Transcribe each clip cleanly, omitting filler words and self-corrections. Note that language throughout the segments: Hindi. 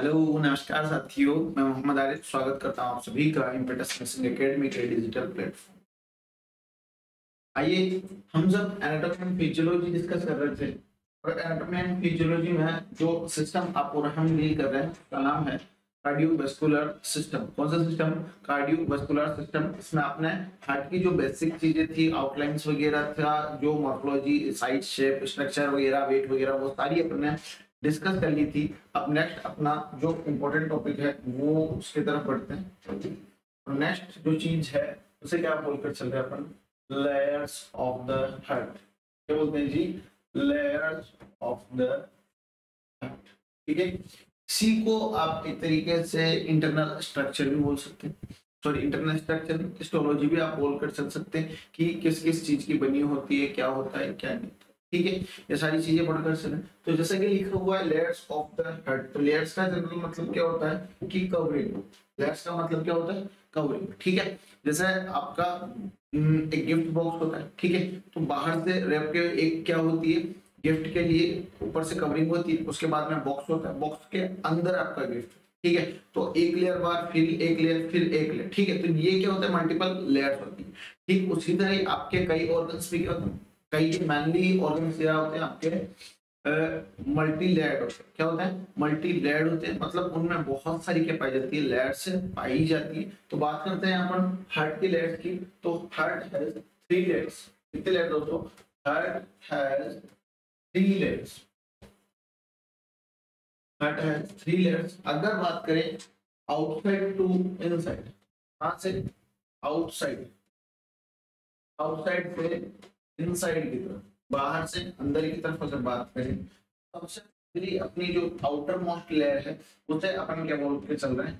हेलो, नमस्कार साथियों। मैं मोहम्मद आरिफ स्वागत करता हूँ आप सभी का इम्पेटस नर्सिंग एकेडमी के डिजिटल प्लेटफॉर्म। आइए हम सब एनाटॉमी एंड फिजियोलॉजी डिस्कस कर रहे थे और एनाटॉमी एंड फिजियोलॉजी में जो सिस्टम आप और हम डील कर रहे हैं उसका नाम है कार्डियोवास्कुलर सिस्टम। कौन सा सिस्टम? Cardiovascular system. इसमें आपने हार्ट की जो बेसिक चीजें थी, आउटलाइंस वगैरह था, जो मॉर्फोलॉजी, साइज, शेप, स्ट्रक्चर वगैरह, वेट वगैरह, वो सारी अपने डिस्कस कर ली थी। अब नेक्स्ट अपना जो इम्पोर्टेंट टॉपिक है वो उसकी तरफ बढ़ते हैं। नेक्स्ट जो चीज है उसे क्या बोलकर चल रहे हैं अपन? Layers of the heart. क्या बोलते हैं जी? Layers of the heart. ठीक है। सी को आप एक तरीके से इंटरनल स्ट्रक्चर भी बोल सकते हैं। सॉरी, इंटरनल स्ट्रक्चर, हिस्टोलॉजी भी आप बोलकर चल सकते हैं कि किस किस चीज की बनी होती है, क्या होता है, क्या नहीं होता। ठीक है, ये सारी चीजें पढ़कर चलें। तो जैसा कि लिखा हुआ है लेयर्स ऑफ द हार्ट, तो लेयर्स का जनरल मतलब क्या होता है कि कवरिंग। लेयर्स का मतलब क्या होता है? कवरिंग। ठीक है। जैसे आपका एक गिफ्ट बॉक्स होता है, ठीक है, तो बाहर से रैप के एक क्या होती है, गिफ्ट के लिए ऊपर से कवरिंग होती है, उसके बाद में बॉक्स होता है, बॉक्स के अंदर आपका गिफ्ट। ठीक है, तो एक लेयर बाद फिर एक लेयर फिर एक लेयर। ठीक है, तो ये क्या होता है? मल्टीपल लेयर्स होती है। ठीक उसी तरह आपके कई ऑर्गन्स भी क्या होते हैं, कई मैनली ऑर्गन्स क्या होते हैं आपके? मल्टी लेयर्ड होते हैं। क्या होता है? मल्टी लेयर्ड होते हैं, मतलब उनमें बहुत सारी क्या पाई जाती है? लेयर्स पाई जाती है। तो बात करते हैं अपन हार्ट की लेयर्स की। तो हार्ट हैज 3 लेयर्स। कितने लेयर दोस्तों? Heart has 3 layers. Heart has 3 layers. अगर बात करें आउटसाइड टू इनसाइड, कहां से? आउटसाइड, आउटसाइड से इनसाइड की तरफ, बाहर से अंदर की तरफ अगर बात करें, सबसे पहली अपनी जो आउटर मोस्ट लेयर है उसे अपन क्या बोल के चल रहे हैं?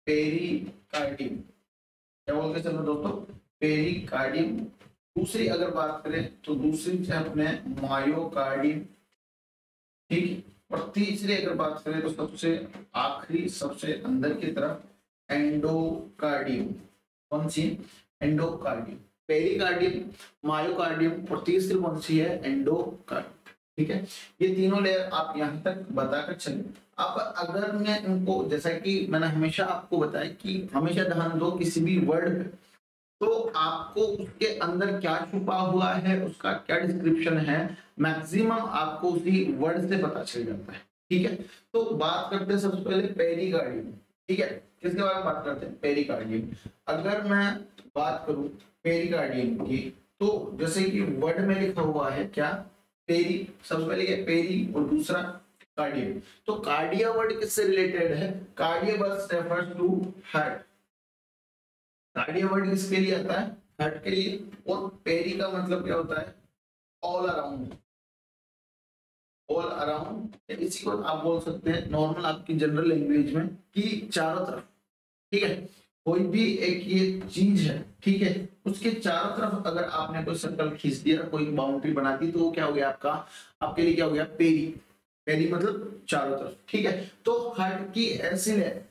पेरिकार्डियम। क्या बोल के चल रहे हैं दोस्तों? पेरिकार्डियम। दूसरी अगर बात करें तो दूसरी से अपने मायोकार्डियम। ठीक। और तीसरी अगर बात करें तो सबसे आखिरी, सबसे अंदर की तरफ एंडोकार्डियम। कौन सी? एंडोकार्डियम। पेरिकार्डियम, मायोकार्डियम और तीसरी कौन सी है? एंडोकार्डियम। ठीक है, ये तीनों लेयर आप यहां तक बताकर चलें। अब अगर मैं इनको, जैसा कि मैंने हमेशा आपको बताया कि हमेशा ध्यान दो किसी भी वर्ड पे, तो आपको उसके अंदर क्या छुपा हुआ है, उसका क्या डिस्क्रिप्शन है, मैक्सिमम आपको उसी वर्ड से पता चल जाता है। ठीक है, तो बात करते हैं सबसे पहले पेरिकार्डियम। ठीक है, किसके बारे में बात करते हैं? पेरिकार्डियम। अगर मैं बात करूं पेरिकार्डियम की, तो जैसे कि वर्ड में लिखा हुआ है क्या? पेरी। सबसे पहले क्या? पेरी और दूसरा कार्डियम। तो कार्डिया वर्ड किससे रिलेटेड है? कार्डिया बस refers to heart. Cardia word किसके लिए आता है? हार्ट के लिए। और पेरी का मतलब क्या होता है? All around. ऑल अराउंड, इसी को आप बोल सकते हैं नॉर्मल आपकी जनरल लैंग्वेज में कि चारों तरफ। ठीक है, कोई भी एक ये चीज है, ठीक है, उसके चारों तरफ अगर आपने कोई सर्कल खींच दिया, कोई बाउंड्री बना दी, तो वो क्या हो गया आपका? आपके लिए क्या हो गया? पेरी। पेरी मतलब चारों तरफ। ठीक है, तो हार्ट की ऐसी लेयर,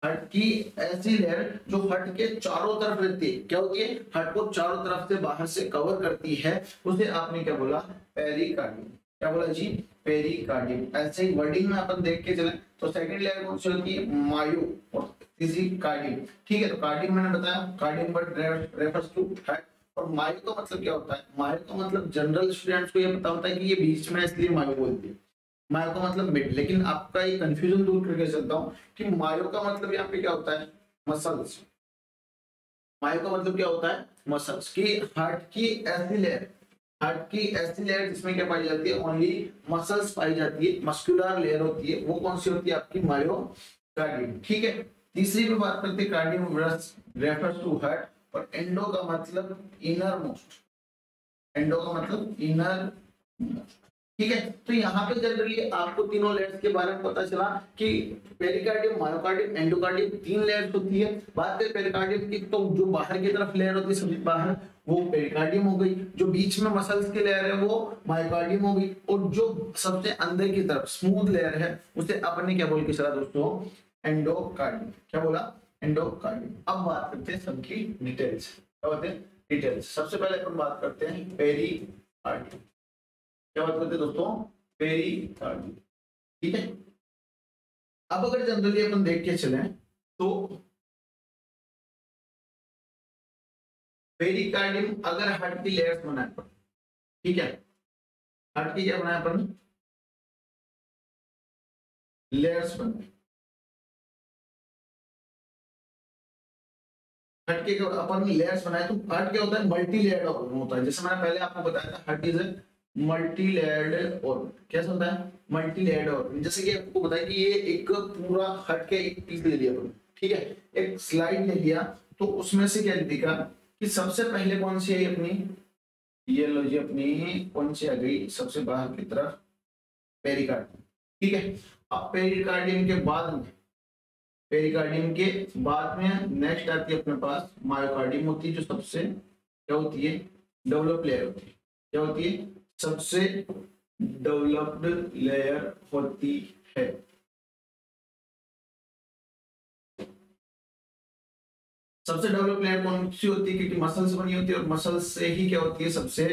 हट की ऐसी लेयर जो हट के चारों तरफ रहती है, क्या होती है? हट को चारों तरफ से बाहर से कवर करती है, उसे आपने क्या बोला? पेरिकार्डियम। क्या बोला जी? पेरिकार्डियम। ऐसे ही वर्डिंग में अपन देख के चले तो सेकंड लेयर कौन सी होती है? मायो और तीसरी कार्डियम। ठीक है, तो कार्डियम मैंने बताया, cardium word refers to heart. और मायो का मतलब क्या होता है? मायो का मतलब जनरल स्टूडेंट्स को ये पता होता है कि ये बीच में, इसलिए मायो बोलती है। मायो का मतलब मिड, लेकिन आपका ये कंफ्यूजन दूर करके चलता हूँ कि मायो का मतलब यहाँ पे क्या होता है? मसल्स। मायो का मतलब क्या होता है? मसल्स की। हार्ट की ऐसी लेयर, हार्ट की ऐसी लेयर जिसमें क्या पाई जाती है? ओनली मसल्स पाई जाती है, मस्कुलर लेयर होती है, वो कौन सी होती है? आपकी मायोकार्डियम। ठीक है, तीसरी पे बात करते हैं कार्डियम रेफर्स टू हार्ट। और एंडो का मतलब इनर मोस्ट। एंडो का मतलब इनर मोस्ट। ठीक है, तो यहाँ पे जनरली आपको तीनों लेयर्स के बारे में पता चला कि पेरिकार्डियम, मायोकार्डियम, एंडोकार्डियम, 3 लेयर्स होती है। बात करें पेरिकार्डियम की, तो जो बाहर की तरफ लेयर होती है सबसे बाहर, वो पेरिकार्डियम हो गई। जो बीच में मसल्स की लेयर है वो मायोकार्डियम हो गई। और जो सबसे अंदर की तरफ स्मूथ लेयर है उसे अपन ने क्या बोल के चला दोस्तों? एंडोकार्डियम। क्या बोला? एंडोकार्डियम। अब बात करते हैं सबकी डिटेल्स। क्या होते हैं? डिटेल्स। सबसे पहले अपन बात करते हैं पेरिकार्डियम। क्या बात करते हैं दोस्तों? पेरिकार्डियम। ठीक है, अब अगर जनरली अपन देख के चले तो पेरिकार्डियम अगर हार्ट की लेयर्स बनाए अपन, ठीक है, हार्ट की क्या बनाए अपन, लेयर्स बनाए, हार्ट के अपन लेयर्स बनाए तो हार्ट क्या होता है, मल्टी लेयर्ड ऑर्गन होता है। जैसे मैंने पहले आपको बताया था heart is multi layered organ, कैसा होता है, मल्टी लेयर्ड ऑर्गन। जैसे कि आपको बताया कि ये एक पूरा हार्ट का एक पीस ले लिया अपन, ठीक है, एक स्लाइड ले लिया, तो उसमें से क्या दिखा कि सबसे पहले कौन सी है अपनी, ये लो जी अपनी कौन सी आ गई सबसे बाहर की तरफ, पेरिकार्डियम, ठीक है। अब पेरिकार्डियम के बाद में, पेरिकार्डियम के बाद में नेक्स्ट आती है अपने पास मायोकार्डियम होती है, जो सबसे क्या होती है, डेवलप लेयर होती है, क्या होती है, सबसे डेवलप्ड लेयर होती है। सबसे डेवलप लेयर कौन सी होती है, क्योंकि मसल से बनी होती है और मसल से ही क्या होती है, सबसे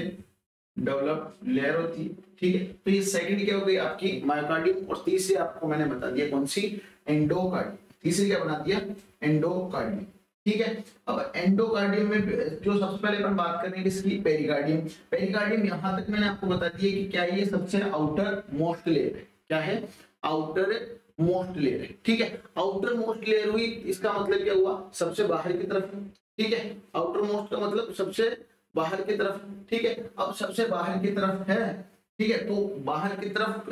डेवलप लेयर होती है, ठीक है। तो ये सेकंड क्या हो गई आपकी मायोकार्डियम, और तीसरी आपको मैंने बता दिया कौन सी, एंडोकार्डियम। तीसरी क्या बना दिया, एंडोकार्डियम, ठीक है। अब एंडोकार्डियम में जो सबसे पहले अपन बात करेंगे इसकी, पेरिकार्डियम। पेरिकार्डियम यहां तक मैंने आपको बता दिया कि क्या ये सबसे आउटर मोस्ट लेयर है, क्या है, आउटर मोस्ट लेयर है, ठीक है। आउटर मोस्ट लेयर हुई, इसका मतलब क्या हुआ, सबसे बाहर की तरफ, ठीक है। आउटर मोस्ट का मतलब सबसे बाहर की तरफ, ठीक है। अब सबसे बाहर की तरफ है, ठीक है, तो बाहर की तरफ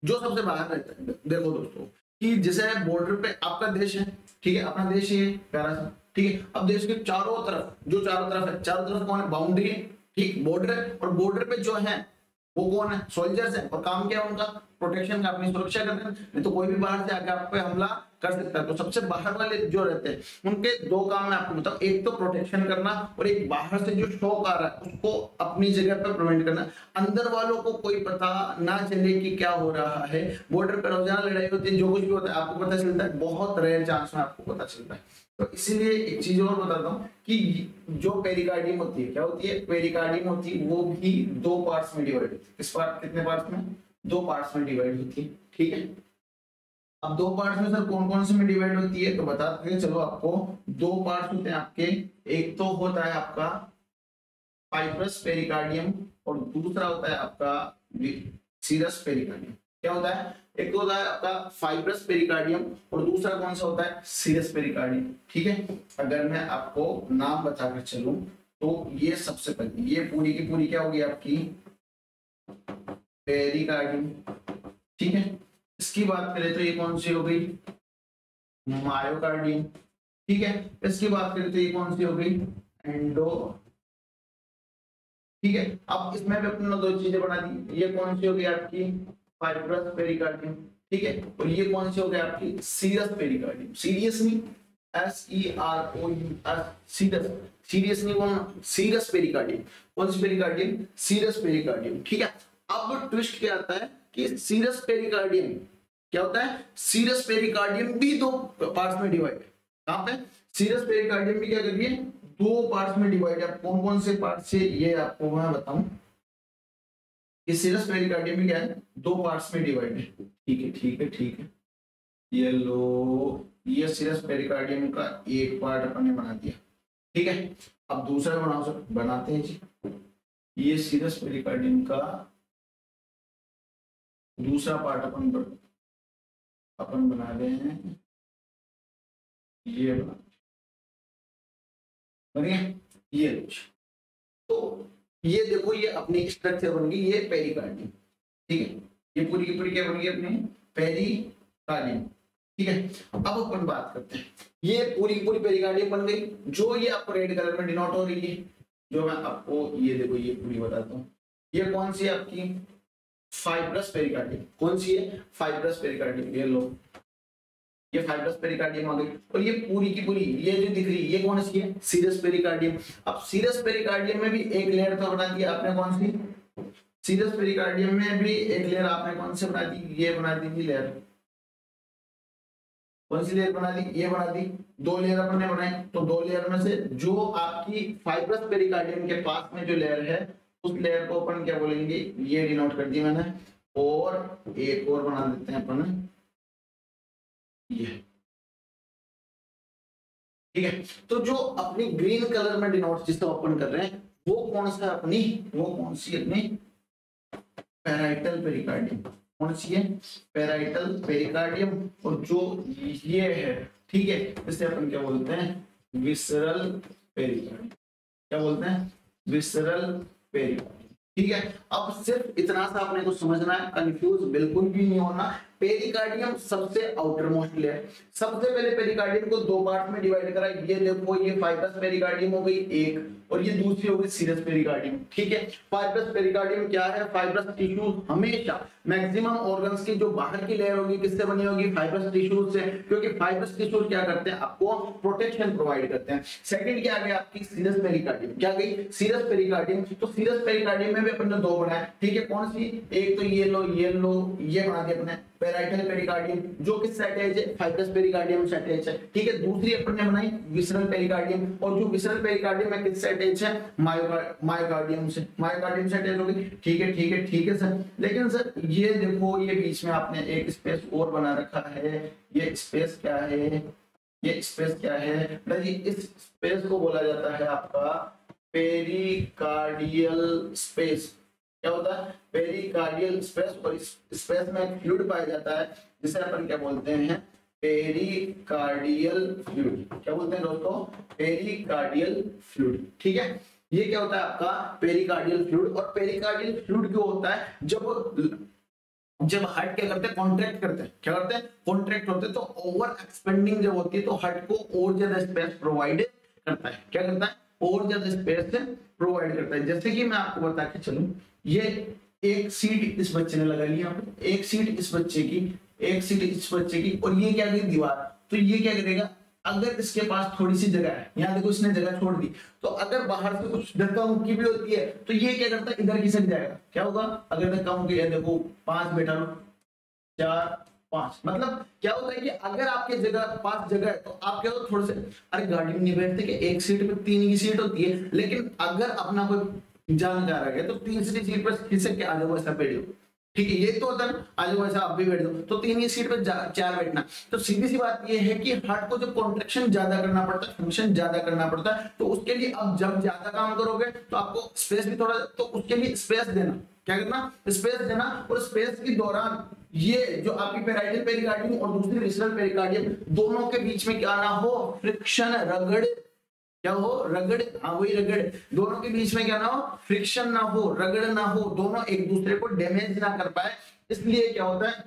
जो सबसे बाहर रहता है, देखो दोस्तों कि जैसे बॉर्डर पे आपका देश है, ठीक है, अपना देश ये प्यारा सा, ठीक है। अब देश के चारों तरफ, जो चारों तरफ है, चारों तरफ कौन है, बाउंड्री है, ठीक, बॉर्डर है, और बॉर्डर पे जो है वो कौन है, सोल्जर्स है, और काम क्या है उनका, प्रोटेक्शन का, अपनी सुरक्षा करते हैं, नहीं तो कोई भी बाहर से आके आप पे हमला कर सकता है। तो सबसे बाहर वाले जो रहते हैं उनके दो काम मैं आपको बताऊं, एक तो प्रोटेक्शन करना, और एक बाहर से जो शॉक आ रहा है उसको अपनी जगह पर प्रिवेंट करना, अंदर वालों को कोई पता ना चले कि क्या हो रहा है। बॉर्डर पर रोजाना लड़ाई होती है, जो कुछ भी होता है आपको पता चलता है, बहुत रेयर चांस में आपको पता चलता है। तो इसीलिए एक चीज और बताता हूँ कि जो पेरिकार्डियम होती है, क्या होती है, पेरिकार्डियम होती है, वो भी दो पार्ट्स में डिवाइड होती है। किस पार्ट, कितने पार्ट्स में, दो पार्ट्स में डिवाइड होती है, ठीक है। अब दो पार्ट्स में सर कौन कौन से में डिवाइड होती है, तो बताते हैं चलो आपको। दो पार्ट्स होते हैं आपके, एक तो होता है आपका फाइब्रस पेरिकार्डियम, और दूसरा होता है आपका सीरस पेरिकार्डियम। क्या होता है, एक तो होता है आपका फाइब्रस पेरिकार्डियम, और दूसरा कौन सा होता है, सीरस पेरिकार्डियम, ठीक है। अगर मैं आपको नाम बताकर चलूं तो ये सबसे पहले, ये पूरी की पूरी क्या होगी आपकी, पेरिकार्डियम, ठीक है। इसकी बात करें तो ये कौन सी हो गई, मायोकार्डियम, ठीक है। इसकी बात करें तो ये कौन सी हो गई, एंडो, ठीक है। अब इसमें भी अपने दो चीजें बना दी, ये कौन सी हो गई आपकी, फाइब्रस पेरिकार्डियम, ठीक है, और ये कौन सी हो गई आपकी, serous pericardium. Seriously, SEROUS, serous, seriously कौन, सीरस पेरिकार्डियम। कौन सी पेरिकार्डियम, सीरस पेरिकार्डियम, ठीक है। अब ट्विस्ट क्या आता है कि सीरस पेरिकार्डियम क्या होता है, सीरस पेरिकार्डियम भी दो पार्ट्स में डिवाइड है। कहां पे, सीरस पेरिकार्डियम भी क्या करिए, दो पार्ट्स में डिवाइड है। कौन कौन से पार्ट से, ये आपको मैं बताऊं कि सीरस पेरिकार्डियम भी क्या है, दो पार्ट्स में डिवाइड है, ठीक है, ठीक है, ठीक है। ये लो, ये सीरस पेरिकार्डियम का एक पार्ट अपन ने बना दिया, ठीक है। अब दूसरा बनाओ सर, बनाते हैं जी। ये सीरस पेरिकार्डियम का दूसरा पार्ट अपन बना रहे हैं, ये बन गया, ये तो ये देखो, ये अपनी स्ट्रक्चर बन गई, ये पेरिकार्डियम, ठीक है। ये पूरी की पूरी क्या बन गई अपनी, पेरिकार्डियम, ठीक है। अब अपन बात करते हैं, ये पूरी की पूरी पेरिकार्डियम बन गई, जो ये आपको रेड कलर में डिनोट हो रही है, जो मैं आपको ये देखो ये पूरी बताता हूँ। ये कौन सी है आपकी, फाइब्रस पेरिकार्डियम। कौन सी है, फाइब्रस पेरिकार्डियम, ये लो, ये फाइब्रस पेरिकार्डियम आ गई। और ये पूरी की पूरी ये जो दिख रही है, ये कौन सी है, सीरस पेरिकार्डियम। अब सीरस पेरिकार्डियम में भी एक लेयर तो बना दी आपने, कौन सी, सीरस पेरिकार्डियम में भी एक लेयर आपने कौन सी बना दी, ये बना दी थी लेयर। कौन सी लेयर बना दी, ये बना दी। दो लेयर अपन ने बनाई, तो दो लेयर में से जो आपकी फाइब्रस पेरिकार्डियम के पास में जो लेयर है, उस लेयर को अपन क्या बोलेंगे, ये डिनोट कर दी मैंने। और एक और बना देते हैं अपन, ये, ठीक है। तो जो अपनी ग्रीन कलर में डिनोट जिससे ओपन कर रहे हैं वो कौन सा अपनी, वो कौन सी अपनी पैराइटल पेरिकार्डियम, कौन सी है पैराइटल पेरिकार्डियम। और जो ये है, ठीक है, इसे अपन क्या बोलते हैं विसरल पेरिकार्डियम, क्या बोलते हैं विसरल पेरिकार्डियम, ठीक है। अब सिर्फ इतना सा अपने को समझना है, कंफ्यूज बिल्कुल भी नहीं होना। पेरिकार्डियम सबसे आउटर मोस्ट लेयर, सबसे पहले पेरिकार्डियम को दो पार्ट में डिवाइड करा, ये देखो ये फाइब्रस पेरिकार्डियम हो गई एक, और ये दूसरी हो गई सीरस पेरिकार्डियम, ठीक है। फाइब्रस पेरिकार्डियम क्या है, फाइब्रस टिश्यू हमेशा मैक्सिमम ऑर्गन्स की जो बाहर की लेयर होगी किससे बनी होगी, फाइब्रस टिश्यू से, क्योंकि फाइब्रस टिश्यू क्या करते हैं आपको प्रोटेक्शन प्रोवाइड करते हैं। सेकंड क्या आ गया आपकी सीरस पेरिकार्डियम, क्या गई सीरस पेरिकार्डियम। तो सीरस पेरिकार्डियम में भी अपन ने दो बनाए, ठीक है, कौन सी, एक तो ये लो ये बना दिया अपने पेराइटल पेरिकार्डियम जो किस से अटैच है, फाइब्रस पेरिकार्डियम से अटैच है, ठीक है। दूसरी अपन ने बनाई विसरल पेरिकार्डियम, और जो विसरल पेरिकार्डियम है किस से अटैच है, मायोकार्डियम से अटैच होगी, ठीक है ठीक है ठीक है सर। लेकिन सर ये देखो ये बीच में आपने एक स्पेस और बना रखा है, ये स्पेस क्या है, ये स्पेस क्या है जी, इस स्पेस को बोला जाता है आपका पेरिकार्डियल स्पेस। क्या होता है पेरिकार्डियल स्पेस, और इस स्पेस में एक फ्लूइड पाया जाता है जिसे अपन क्या बोलते हैं पेरिकार्डियल फ्लूइड, क्या बोलते हैं दोस्तों पेरिकार्डियल फ्लूइड, ठीक है। ये क्या होता है आपका पेरिकार्डियल फ्लूइड। और पेरिकार्डियल फ्लूइड क्यों होता है, जब हार्ट क्या करते हैं कॉन्ट्रैक्ट करते हैं, क्या करते हैं कॉन्ट्रैक्ट होते हैं, तो ओवर एक्सपेंडिंग जब होती है तो हार्ट को और ज्यादा स्पेस प्रोवाइड करता है, क्या करता है और ज्यादा स्पेस प्रोवाइड करता है। जैसे कि मैं आपको बता के चलूं, ये एक सीट इस बच्चे ने लगा ली, यहाँ पे एक सीट इस बच्चे की, एक सीट इस बच्चे की, और ये क्या गई दीवार। तो ये क्या करेगा, अगर इसके पास थोड़ी सी जगह है, यहाँ देखो इसने जगह छोड़ दी, तो अगर बाहर से कुछ धक्का मुक्की भी होती है तो ये क्या करता है इधर खिसक जाएगा। क्या होगा अगर धक्का मुक्की है, देखो 5 बैठा लो 4 5, मतलब क्या होता है कि अगर आपके जगह पास जगह है तो आप क्या हो थोड़े से, अरे गाड़ी में नहीं बैठते कि एक सीट पे 3 की सीट होती है, लेकिन अगर अपना कोई जानकार है तो तीसरी सीट पर खिसक के आ जाओ, ऐसा बैठ जाओ, ठीक है। ये तो होता है ना, आज वैसा आप भी बैठ दो, तो 3 की सीट पे 4 बैठना। तो सीधी सी बात ये है कि हार्ट को जब कॉन्ट्रैक्शन ज्यादा करना पड़ता है, फंक्शन ज्यादा करना पड़ता है, तो उसके लिए अब जब ज्यादा काम करोगे तो आपको स्पेस भी थोड़ा, तो उसके लिए स्पेस देना, क्या करना स्पेस देना। और स्पेस के दौरान ये जो आपकी पेराइटल पेरिकार्डियम और दूसरी विसरल पेरिकार्डियम दोनों के बीच में क्या ना हो, फ्रिक्शन, रगड़, क्या हो रगड़, हाँ वही रगड़, दोनों के बीच में क्या ना हो फ्रिक्शन ना हो, रगड़ ना हो, दोनों एक दूसरे को डैमेज ना कर पाए। इसलिए क्या होता है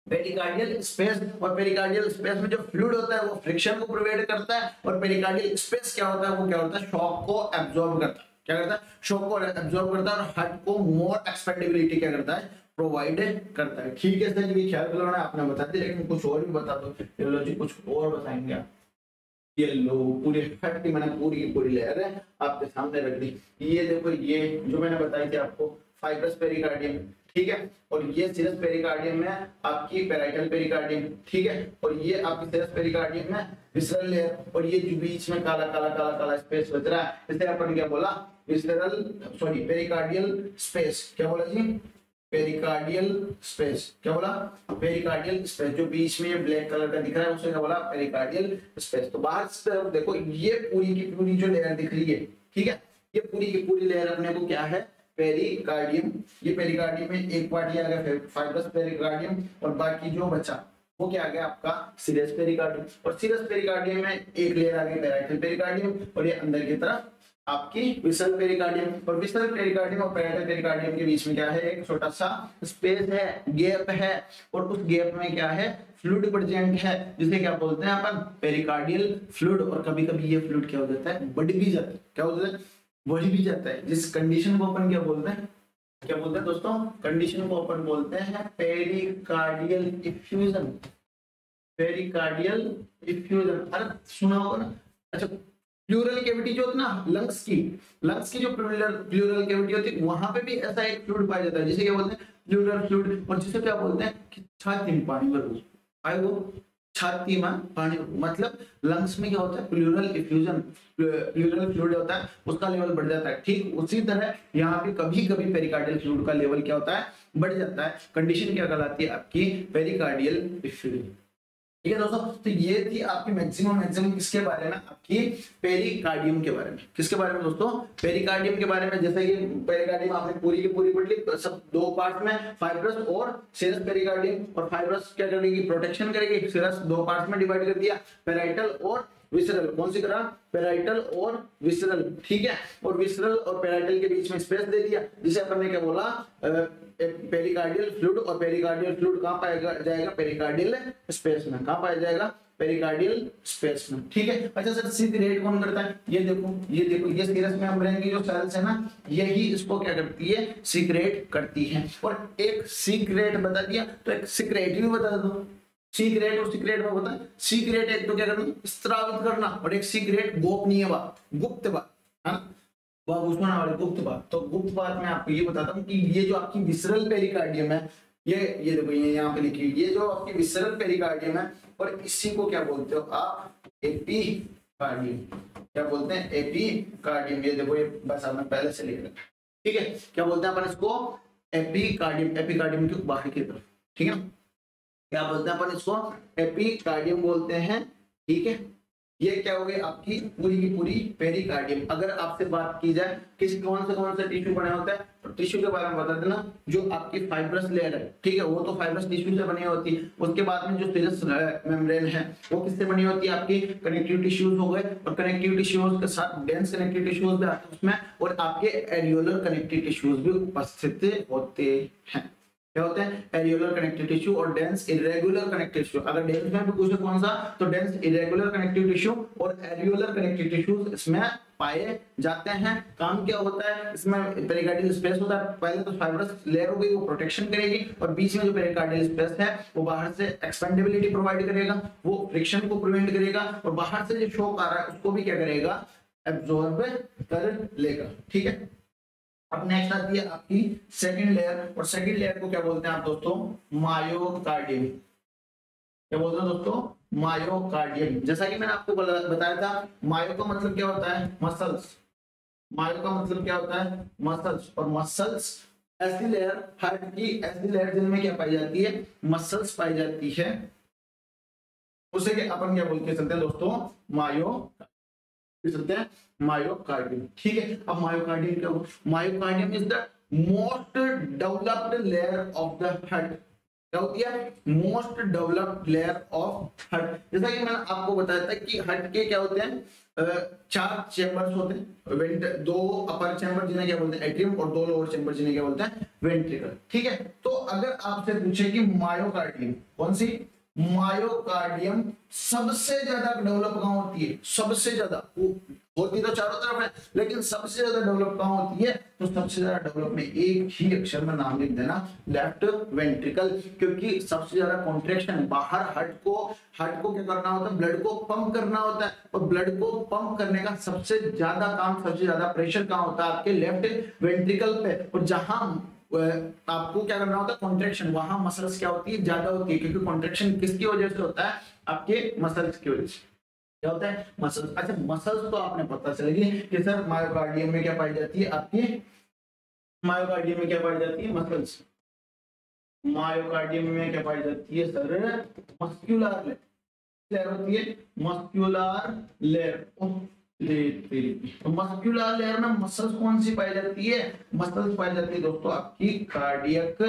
पेरिकार्डियल स्पेस, और पेरिकार्डियल स्पेस में जो फ्लूइड होता है वो फ्रिक्शन को प्रोवाइड करता है, और पेरिकार्डियल स्पेस क्या होता है वो क्या होता है शॉक को एब्जॉर्ब करता है, क्या करता है शॉक को एब्जॉर्ब करता है, और हार्ट को मोर एक्सपेंडेबिलिटी क्या करता है प्रोवाइड करता है। ठीक है सर, ये ख्याल दिलाना आपने बता दिया, लेकिन कुछ और भी बता दो, चलो जी कुछ और बताएंगे आप। ये लो पूरे फैट की मैंने पूरी की पूरी लेयर है आपके सामने रख दी। ये देखो ये जो मैंने बताई थी आपको फाइब्रस पेरिकार्डियम, ठीक है, और ये सीरस पेरिकार्डियम में आपकी पेराइटल पेरिकार्डियम, ठीक है, और ये आपकी सीरस पेरिकार्डियम में विसरल लेयर, और ये जो बीच में काला काला काला काला स्पेस बच रहा है इसे अपन क्या बोला विसरल सॉरी पेरिकार्डियल स्पेस, क्या बोला जी पेरिकार्डियल स्पेस, क्या बोला पेरिकार्डियल स्पेस, जो बीच में ब्लैक कलर का दिख रहा है उसे क्या बोला पेरिकार्डियल स्पेस। तो बाहर से देखो ये पूरी की पूरी जो लेयर दिख रही है, ठीक है, ये पूरी की पूरी लेयर अपने को क्या है पेरिकार्डियम। ये पेरिकार्डियम में एक पार्ट आ गया फाइब्रस पेरिकार्डियम, और बाकी जो बचा वो क्या आ गया आपका सीरस पेरिकार्डियम, और सीरस पेरिकार्डियम में एक लेयर आ गई पेराइटल पेरिकार्डियम, और ये अंदर की तरफ आपकी विसरल पेरिकार्डियम, और विसरल पेरिकार्डियम और पेराइटल पेरिकार्डियम के बीच में क्या है एक छोटा सा स्पेस है, गैप है, और उस गैप में क्या है फ्लूइड प्रेजेंट है जिसे क्या बोलते हैं अपन पेरिकार्डियल फ्लूइड। और कभी कभी ये फ्लूइड क्या हो जाता है बढ़ भी जाता है, क्या हो जाता है बढ़ भी जाता है, जिस कंडीशन को अपन क्या बोलते हैं दोस्तों कंडीशन को अपन बोलते हैं पेरिकार्डियल इफ्यूजन, पेरिकार्डियल इफ्यूजन। अरे सुना होगा ना, अच्छा प्लूरल कैविटी जो होती है ना लंग्स की जो प्लूरल कैविटी होती है वहां पे भी ऐसा एक फ्लूइड पाया जाता है जिसे क्या बोलते हैं प्लूरल फ्लूइड, और जिसे क्या बोलते हैं कि छाती में पानी भर आए वो छाती में पानी, मतलब लंग्स में क्या होता है प्लूरल इफ्यूजन, प्लूरल फ्लूइड होता है उसका लेवल बढ़ जाता है। ठीक उसी तरह यहाँ पे कभी कभी पेरिकार्डियल फ्लूइड का लेवल क्या होता है बढ़ जाता है। कंडीशन क्या कहलाती है आपकी पेरिकार्डियल इफ्यूजन। ठीक है दोस्तों। तो ये थी आपकी मैक्सिमम किसके बारे में, आपकी पेरिकार्डियम के बारे में। किसके बारे में दोस्तों, पेरिकार्डियम के बारे में। जैसे कि पेरिकार्डियम आपने पूरी की पूरी पढ़ ली, सब दो पार्ट में, फाइब्रस और सीरस पेरिकार्डियम। और फाइब्रस क्या करेगी, प्रोटेक्शन करेगी, सीरस दो पार्ट में डिवाइड कर दिया, पेराइटल और विसरल। कौन सी तरह, पेराइटल और विसरल, ठीक है। और विसरल और पेराइटल के बीच में स्पेस दे दिया, जिसे अपन ने क्या बोला, पेरिकार्डियल फ्लूइड। और पेरिकार्डियल फ्लूइड कहां पाया जाएगा, पेरिकार्डियल स्पेस में। कहां पाया जाएगा, पेरिकार्डियल स्पेस में, ठीक है। अच्छा सर सीक्रेट कौन करता है, ये देखो ये सीरस मेम्ब्रेन की जो सेल्स है ना, यही इसको क्या करती है, सीक्रेट करती है। और एक सीक्रेट बता दिया, तो एक सीक्रेट भी बता दो। सीक्रेट और सीक्रेट में बता, सीक्रेट एक तो क्या करना, स्त्रावित करना, और एक सीक्रेट गोपनीय बात, गुप्त बात, है ना, घुसवाने वाली गुप्त बात। तो गुप्त बात मैं आपको ये बताता हूँ कि ये जो आपकी विसरल पेरिकार्डियम है, ये देखो ये यहाँ पे लिखी, ये जो आपकी विसरल पेरिकार्डियम है, और इसी को क्या बोलते हो आप, एपीकार्डियम। क्या बोलते हैं, एपीकार्डियम। ये देखो ये बस आपने पहले से लिख रखा, ठीक है। क्या बोलते हैं अपन इसको, एपीकार्डियम। एपीकार्डियम की बाहर की तरफ, ठीक है। क्या बोलते हैं अपन इसको, एपीकार्डियम बोलते हैं, ठीक है। ये क्या हो गई आपकी पूरी की पूरी पेरिकार्डियम। अगर आपसे बात की जाए किस कौन से टिश्यू बने होते हैं, तो टिश्यू के बारे में बता देना। जो आपकी फाइब्रस लेयर है, ठीक है, वो तो फाइब्रस टिश्यू से बनी होती है। उसके बाद में जो सीरस मेम्ब्रेन है, वो किससे बनी होती है, आपकी कनेक्टिव टिश्यूज हो गए, और कनेक्टिव टिश्यूज के साथ डेंस कनेक्टिव टिश्यूज भी आते हैं उसमें, और आपके एरियोलर कनेक्टिव टिश्यूज भी उपस्थित होते हैं। क्या होते हैं, एरियोलर कनेक्टिव टिश्यू और डेंस इरेगुलर कनेक्टिव टिश्यू। अगर डेंस में भी पूछे कौन सा, तो डेंस इरेगुलर कनेक्टिव टिश्यू और एरियोलर कनेक्टिव टिश्यू इसमें पाए जाते हैं। काम क्या होता है इसमें, पेरिकार्डियल स्पेस होता है। पहले तो फाइब्रस लेयर हो गई, वो प्रोटेक्शन करेगी, और बीच में जो पेरिकार्डियल स्पेस है वो बाहर से एक्सपेंडेबिलिटी प्रोवाइड करेगा, वो फ्रिक्शन को प्रिवेंट करेगा, और बाहर से जो शॉक आ रहा है उसको भी क्या करेगा, एब्जॉर्ब कर लेगा, ठीक है। अब नेक्स्ट आती है आपकी सेकंड लेयर, और सेकंड लेयर को क्या बोलते हैं आप दोस्तों, मायोकार्डियम। क्या बोलते हैं दोस्तों, मायोकार्डियम। जैसा कि मैंने आपको बताया था, मायो का मतलब क्या होता है, मसल्स। मायो का मतलब क्या होता है, मसल्स। और मसल्स ऐसी लेयर, हार्ट की ऐसी लेयर जिनमें क्या पाई जाती है, मसल्स पाई जाती है, उसे क्या अपन क्या बोलते चलते हैं दोस्तों, चलते हैं मायोकार्डियम, ठीक है। अब मायोकार्डियम क्या होगा, myocardium is the most developed layer of the heart. क्या होती है, most developed layer of heart. जैसा कि मैंने आपको बताया था कि हार्ट के क्या होते हैं, 4 चेंबर्स होते हैं, 2 अपर चेंबर जिन्हें क्या बोलते हैं, एट्रियम, और 2 लोअर चेंबर जिन्हें क्या बोलते हैं, वेंट्रिकल, ठीक है। तो अगर आपसे पूछे कि मायोकार्डियम कौन सी, मायोकार्डियम सबसे ज्यादा डेवलप कहां होती है, सबसे ज्यादा, होती तो चारों तरफ है, लेकिन सबसे ज्यादा डेवलप कहां होती है, तो सबसे ज्यादा डेवलप में एक ही अक्षर में नाम लिख देना, लेफ्ट वेंट्रिकल। क्योंकि सबसे ज्यादा कॉन्ट्रैक्शन बाहर हार्ट को क्या करना होता है, ब्लड को पंप करना होता है, और ब्लड को पंप करने का सबसे ज्यादा काम, सबसे ज्यादा प्रेशर कहां होता है, आपके लेफ्ट वेंट्रिकल पे। और जहां आपको क्या करना होता है, कॉन्ट्रैक्शन, वहां मसल्स क्या होती है, ज्यादा होती है। क्योंकि कॉन्ट्रैक्शन किसकी वजह से होता है, आपके मसल्स की वजह से। क्या होता है, मसल्स। अच्छा मसल्स तो आपने पता चलेगी कि सर मायोकार्डियम में क्या पाई जाती है, आपकी मायोकार्डियम में क्या पाई जाती है, मसल्स। मायोकार्डियम में क्या पाई जाती है सर, मस्कुलर लेयर होती है, मस्कुलर लेयर। तो मस्कुलर लेयर में मसल्स कौन सी पाई जाती है, मसल्स पाई जाती है दोस्तों आपकी कार्डियक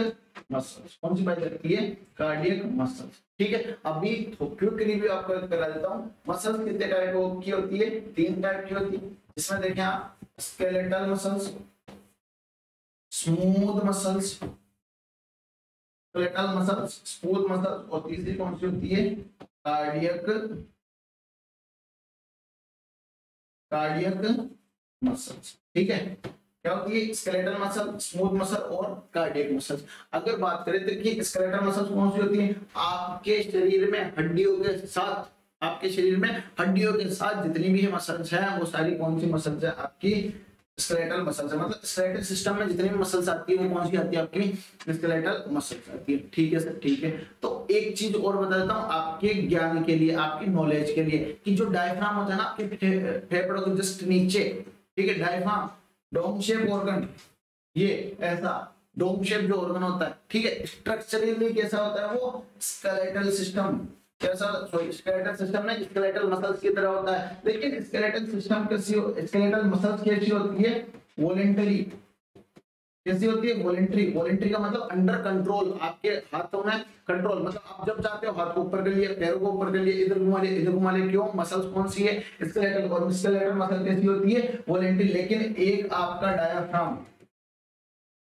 मसल्स। कौन सी पाई जाती है, कार्डियक मसल्स, ठीक है। अभी क्विक रिव्यू आपको करा देता हूं। मसल्स कितने टाइप की होती है, 3 टाइप की होती है। इसमें देखें आप, skeletal muscles, smooth muscles, skeletal muscles, smooth muscles, और तीसरी कौन सी होती है, कार्डियक मसल्स, ठीक है। क्या होती है, स्केलेटल मसल, स्मूथ मसल और कार्डियक मसल्स। अगर बात करें तो कि स्केलेटल मसल्स कौन सी होती है, आपके शरीर में हड्डियों के साथ, आपके शरीर में हड्डियों के साथ जितनी भी मसल्स हैं, वो सारी कौन सी मसल्स है, आपकी स्केलेटल मसल्स है। मतलब स्केलेटल सिस्टम में जितनी भी मसल्स आती है, वो कौन सी आती है, आपकी स्केलेटल मसल्स आती है, ठीक है सर, ठीक है। तो एक चीज और बता देता हूँ आपके ज्ञान के लिए, आपकी नॉलेज के लिए, कि जो डायफ्राम होता है ना आपके फेफड़ों के जस्ट नीचे, ठीक है, डायफ्राम डोम शेप ऑर्गन, ये ऐसा डोम शेप जो ऑर्गन होता है, ठीक है, स्ट्रक्चरली कैसा होता है वो, स्केलेटल सिस्टम, कैसा, सॉरी स्केलेटल सिस्टम ना स्केलेटल मसल्स की तरह होता है, लेकिन स्केलेटल सिस्टम कैसी, स्केलेटल मसल्स कैसी होती है, वॉलेंटरी। कैसी होती है, वॉलेंटरी। वॉलेंटरी का मतलब अंडर कंट्रोल, आपके हाथों में कंट्रोल, मतलब आप जब चाहते हो हाथ को ऊपर कर लिए, पैरों को ऊपर कर लिए, इधर घुमा लिए, इधर घुमा लिए, क्यों, मसल्स कौन सी है, स्केलेटल। और स्केलेटल मसल कैसी होती है, वॉलेंटरी। लेकिन एक आपका डायाफ्राम,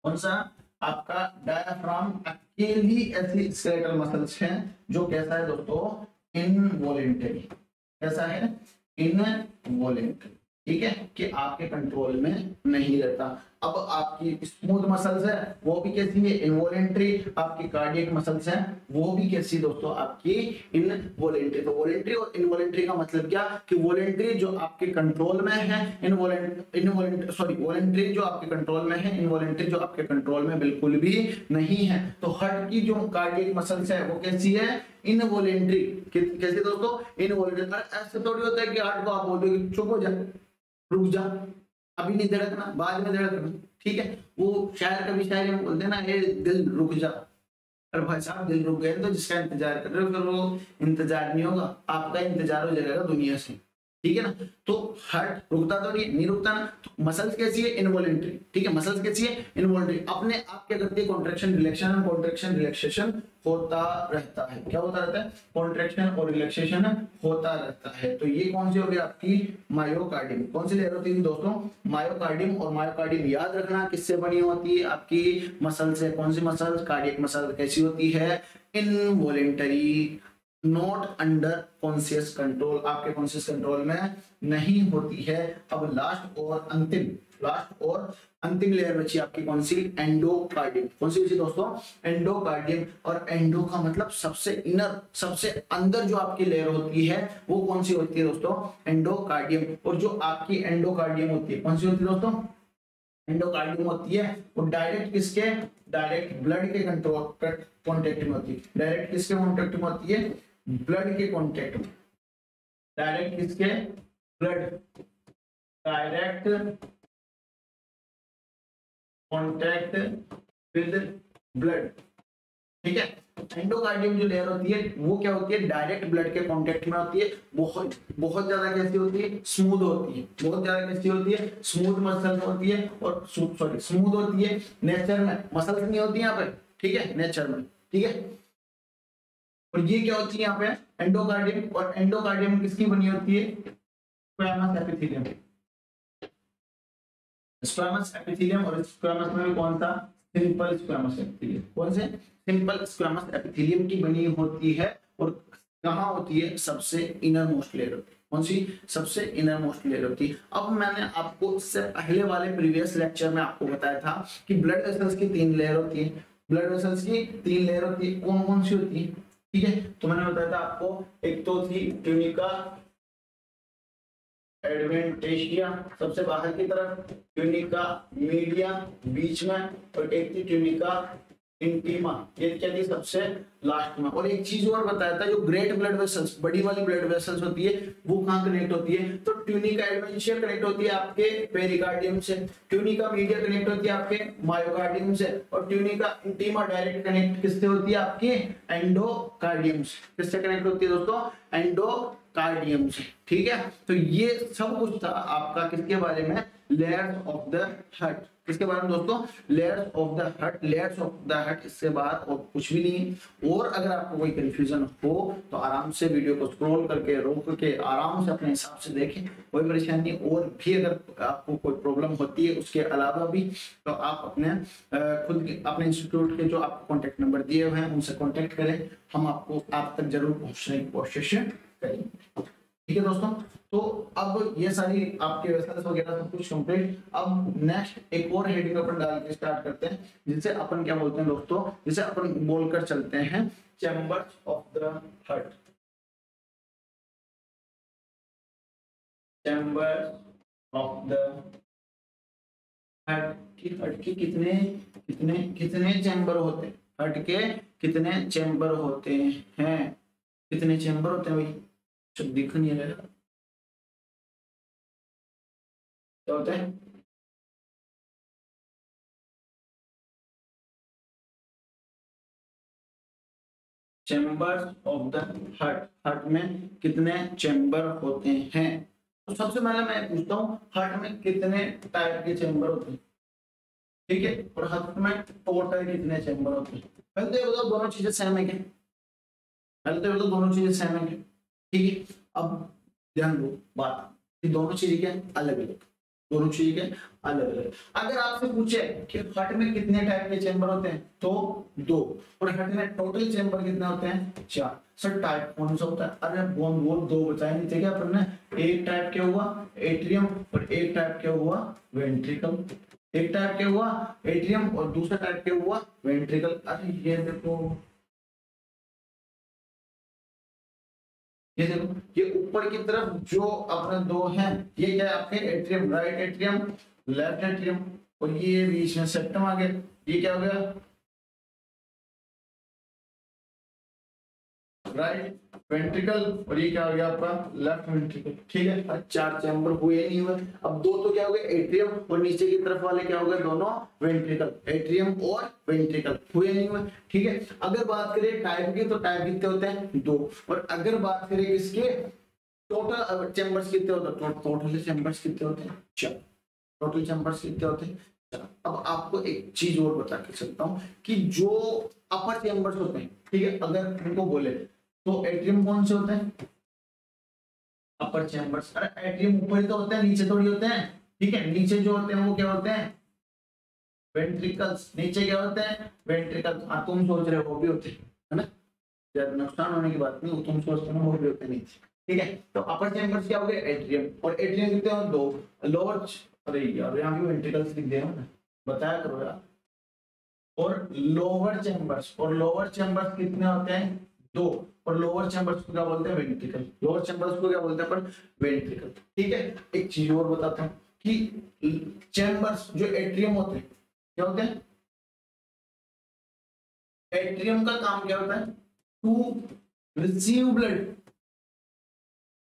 कौन सा, आपका डायाफ्राम अकेली ऐसी स्केलेटल मसल्स हैं जो कैसा है दोस्तों, इनवॉलेंटरी। कैसा है, इनवॉलेंटरी। ठीक है, कि आपके कंट्रोल में नहीं रहता। अब आपकी स्मूथ मसल्स है वो भी कैसी है, इनवॉलेंटरी। आपकी कार्डियक मसल्स हैं वो भी कैसी दोस्तों, आपकी इनवॉलेंटरी। तो वॉलेंटरी और इनवॉलेंटरी का मतलब क्या, कि वॉलेंटरी जो आपके कंट्रोल में है, वॉलेंटरी जो आपके कंट्रोल में है, इनवॉलेंटरी जो आपके कंट्रोल में बिल्कुल भी नहीं है। तो हार्ट की जो कार्डियक मसल्स है वो कैसी है, इनवॉलेंटरी। कैसी दोस्तों, इनवॉलेंटरी। ऐसे थोड़ी होता है कि हार्ट को आप बोल दो चुप हो जा, रुक जा, अभी नहीं धड़कना, बाद में धड़कना। ठीक है, वो शायर कभी शायरी में बोलते हैं ना, ये दिल रुक जा। अरे भाई साहब दिल रुक गए तो जिसका इंतजार कर रहे हो फिर वो इंतजार नहीं होगा, आपका इंतजार हो जाएगा दुनिया से। ठीक है ना, तो हार्ट रुकता तो नहीं रुकता ना। तो मसल्स कैसी है, इनवॉलेंटरी। ठीक है, मसल्स कैसी है, इनवॉलेंटरी। अपने आप क्या करती है, कॉन्ट्रैक्शन रिलैक्सेशन, कॉन्ट्रैक्शन रिलैक्सेशन होता रहता है। क्या होता रहता है, कॉन्ट्रैक्शन और रिलैक्सेशन होता रहता है। तो ये कौन सी हो गई आपकी, मायोकार्डियम। कौन सी लेयर होती है दोस्तों, मायोकार्डियम। और मायोकार्डियम याद रखना किससे बनी होती है, आपकी मसल से। कौन सी मसल, कार्डियक मसल। कैसी होती है, involuntary, not under conscious control, आपके कॉन्शियस कंट्रोल में नहीं होती है। अब लास्ट और अंतिम लेयर बची आपकी कौन सी, एंडोकार्डियम। कौन सी बची दोस्तों, एंडोकार्डियम। और एंडो का मतलब सबसे इनर, सबसे अंदर जो आपकी लेयर होती है वो कौन सी होती है दोस्तों, एंडोकार्डियम। और जो आपकी एंडोकार्डियम होती है, कौन सी होती है दोस्तों, एंडोकार्डियम होती है वो डायरेक्ट किसके, डायरेक्ट ब्लड के कंट्रोल कांटेक्ट में होती है। डायरेक्ट किसके कांटेक्ट में होती है, ब्लड के कांटेक्ट में। डायरेक्ट किसके, blood, direct contact with blood. ठीक है, एंडोकार्डियम जो लेयर होती है वो क्या होती है, डायरेक्ट ब्लड के कांटेक्ट में होती है। बहुत बहुत ज्यादा कैसी होती है, स्मूथ होती है। बहुत ज्यादा कैसी होती है, स्मूथ मसल होती है। और सॉरी स्मूथ होती है नेचर में, मसल्स नहीं होती यहाँ पे। ठीक है, नेचर में। ठीक है, और ये क्या होती है यहाँ पे, एंडोकार्डियम। और एंडोकार्डियम किसकी बनी होती है, स्क्वैमस एपिथेलियम। Squamous epithelium. और स्क्वैमस में भी कौन सा, सिंपल स्क्वैमस एपिथेलियम। कौन से, सिंपल स्क्वैमस एपिथेलियम की बनी होती है। और कहाँ होती है, सबसे इनर मोस्ट लेयर होती है। कौन सी, सबसे इनर मोस्ट लेयर होती है। अब मैंने आपको इससे पहले वाले प्रीवियस लेक्चर में आपको बताया था कि ब्लड वेसल्स की 3 लेयर होती है। ब्लड वेसल्स की 3 लेयर होती है, कौन कौन सी होती है। ठीक है, तो मैंने बताया था आपको, एक तो थी ट्यूनिका एडवेंटेशिया सबसे बाहर की तरफ, ट्यूनिका मीडिया बीच में, और एक थी ट्यूनिका इंटीमा, ये क्या थी सबसे लास्ट में। और एक चीज और बताया था, जो ग्रेट ब्लड वेसल्स, बड़ी वाली ब्लड वेसल्स होती है वो कहाँ कनेक्ट होती है, तो ट्यूनिका एडवेंटिशिया कनेक्ट होती है आपके पेरिकार्डियम से, ट्यूनिका मीडिया कनेक्ट होती है आपके मायोकार्डियम से, और ट्यूनिका इंटीमा डायरेक्ट कनेक्ट किससे होती है, आपके एंडोकार्डियम से। किससे कनेक्ट होती है दोस्तों, एंडोकार्डियम से। ठीक है, तो ये सब कुछ था आपका किसके बारे में, लेयर्स ऑफ द हार्ट। किसके बारे में दोस्तों, layers of the heart. Layers of the heart, इसके बाद और कुछ भी नहीं। और अगर आपको कोई कंफ्यूजन हो तो आराम से वीडियो को स्क्रॉल करके रोक के आराम से अपने हिसाब से देखें, कोई परेशानी नहीं। और भी अगर आपको कोई प्रॉब्लम होती है उसके अलावा भी, तो आप अपने खुद अपने इंस्टीट्यूट के जो आपको कॉन्टेक्ट नंबर दिए हुए हैं उनसे कॉन्टेक्ट करें, हम आपको आप तक जरूर पहुंचने की कोशिश करेंगे। ठीक है दोस्तों, तो अब ये सारी आपके वेसल्स वगैरह सब कुछ कंप्लीट। अब नेक्स्ट एक और हेडिंग अपन डाल के स्टार्ट करते हैं, जिसे अपन क्या बोलते हैं दोस्तों, जिसे अपन बोलकर चलते हैं chambers of the heart. Chambers of the heart की कितने कितने कितने चैम्बर होते हैं, हार्ट के कितने चैम्बर होते हैं, कितने चैम्बर होते हैं भाई, जब दिख नहीं रहा क्या होता है, chambers of the heart, heart में कितने चैम्बर होते हैं। तो सबसे पहले मैं पूछता हूँ हार्ट में कितने टाइप के चैम्बर होते हैं, ठीक है, और हार्ट में टोटल कितने चैम्बर होते हैं। पहले तो ये बताओ दोनों चीजें सेम है क्या, पहले तो ये बताओ दोनों चीजें सेम है क्या, ठीक है। अब ध्यान दो बात कि दोनों चीजें क्या अलग अलग, दोनों चीजें क्या अलग अलग। अगर आपसे पूछे कि हार्ट में कितने टाइप के चैम्बर होते हैं तो दो, और हार्ट में टोटल चैम्बर कितने होते हैं चार। सर टाइप कौन सा होता है, अरे बोन वो दो बताए नहीं थे क्या अपन ने, एक टाइप क्या हुआ एट्रियम और एक टाइप क्या हुआ वेंट्रिकल, एक टाइप क्या हुआ एट्रियम और दूसरा टाइप क्या हुआ वेंट्रिकल। अरे ये देखो ये ऊपर की तरफ जो अपने दो हैं ये क्या है आपके atrium, right atrium left atrium, और ये बीच में सेप्टम आ गया, ये क्या हो गया राइट वेंट्रिकल, और ये क्या हो गया आपका लेफ्ट वेंट्रिकल, ठीक है। अब चार चैम्बर हुए नहीं हुए, अब दो तो क्या हो गए एट्रियम और नीचे की तरफ वाले क्या हो गए दोनों वेंट्रिकल, एट्रियम और वेंट्रिकल हुए नहीं हुए, ठीक है। अगर बात करें टाइप की तो टाइप कितने होते हैं दो, और अगर बात करें किसके टोटल चैम्बर्स कितने होते हैं, टोटल चैम्बर्स कितने होते हैं चार, टोटल चैम्बर्स कितने होते हैं चार। अब आपको एक चीज और बता के चलता हूँ कि जो अपर चैम्बर्स होते हैं, ठीक है, अगर उनको बोले तो एट्रियम कौन से होते हैं अपर चैम्बर्स, अरे एट्रियम ऊपर ही तो होते हैं नीचे थोड़ी होते हैं, ठीक है। नीचे जो होते हैं वो क्या होते हैं वेंट्रिकल्स, नीचे क्या होते हैं वेंट्रिकल्स। हाँ तुम सोच रहे हो वो भी होते हैं है ना, ज्यादा नुकसान होने की बात नहीं, तुम सोचते हो वो भी होते हैं नीचे, ठीक है। तो अपर चैम्बर्स क्या हो गए एट्रियम, और एट्रियम कितने हो दो, लोअर अरे यार यहाँ भी वेंट्रिकल्स लिख दिया ना, बताया करो यार। और लोअर चैम्बर्स, और लोअर चैम्बर्स कितने होते हैं दो, और लोअर चैम्बर्स को क्या बोलते हैं वेंट्रिकल, लोअर चैम्बर्स को क्या बोलते हैं अपन वेंट्रिकल, ठीक है। एक चीज और बताता हूँ कि चैम्बर्स जो एट्रियम होते हैं क्या होते हैं, एट्रियम का काम क्या होता है to receive blood,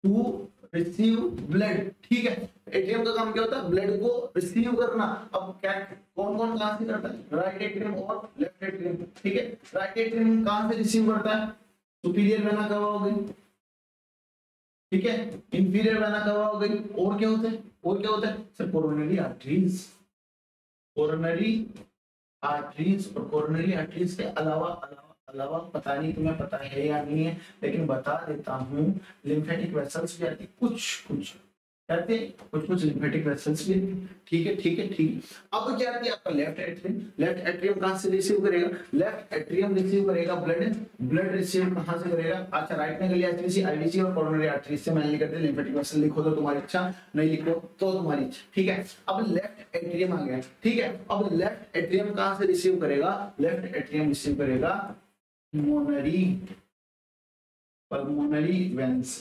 to receive blood, ठीक है। एटीएम का काम क्या होता है ब्लड को रिसीव करना। अब क्या कौन कौन कहां से करता है राइट एट्रियम और लेफ्ट एट्रियम, ठीक है। राइट एट्रियम कहां से रिसीव करता है सुपीरियर वेना कवा हो गई, ठीक है, इंफीरियर वेना कवा हो गई, और क्या होता है और क्या होता है sir coronary arteries, coronary arteries, और कोरोनरी आर्टरीज के अलावा अलावा अलावा पता नहीं तुम्हें पता है या नहीं है लेकिन बता देता हूँ लिम्फेटिक वेसल्स भी आती कुछ कुछ कहते हैं, कुछ कुछ लिम्फेटिक वेसल्स भी, ठीक है ठीक है ठीक है। अब क्या आती है आपका लेफ्ट एट्रियम, लेफ्ट एट्रियम कहां से रिसीव करेगा, लेफ्ट एट्रियम रिसीव करेगा ब्लड, ब्लड रिसीव कहां से करेगा, अच्छा राइट में गली आईवीसी, आईवीसी और कोरोनरी आर्टरी से मैंने करते लिम्फेटिक वेसल, लिखो तो तुम्हारी इच्छा, नहीं लिखो तो तुम्हारी इच्छा, ठीक है। अब लेफ्ट एट्रियम आ गया, ठीक है। अब लेफ्ट एट्रियम कहां से रिसीव करेगा, लेफ्ट एट्रियम रिसीव करेगा pulmonary, pulmonary veins,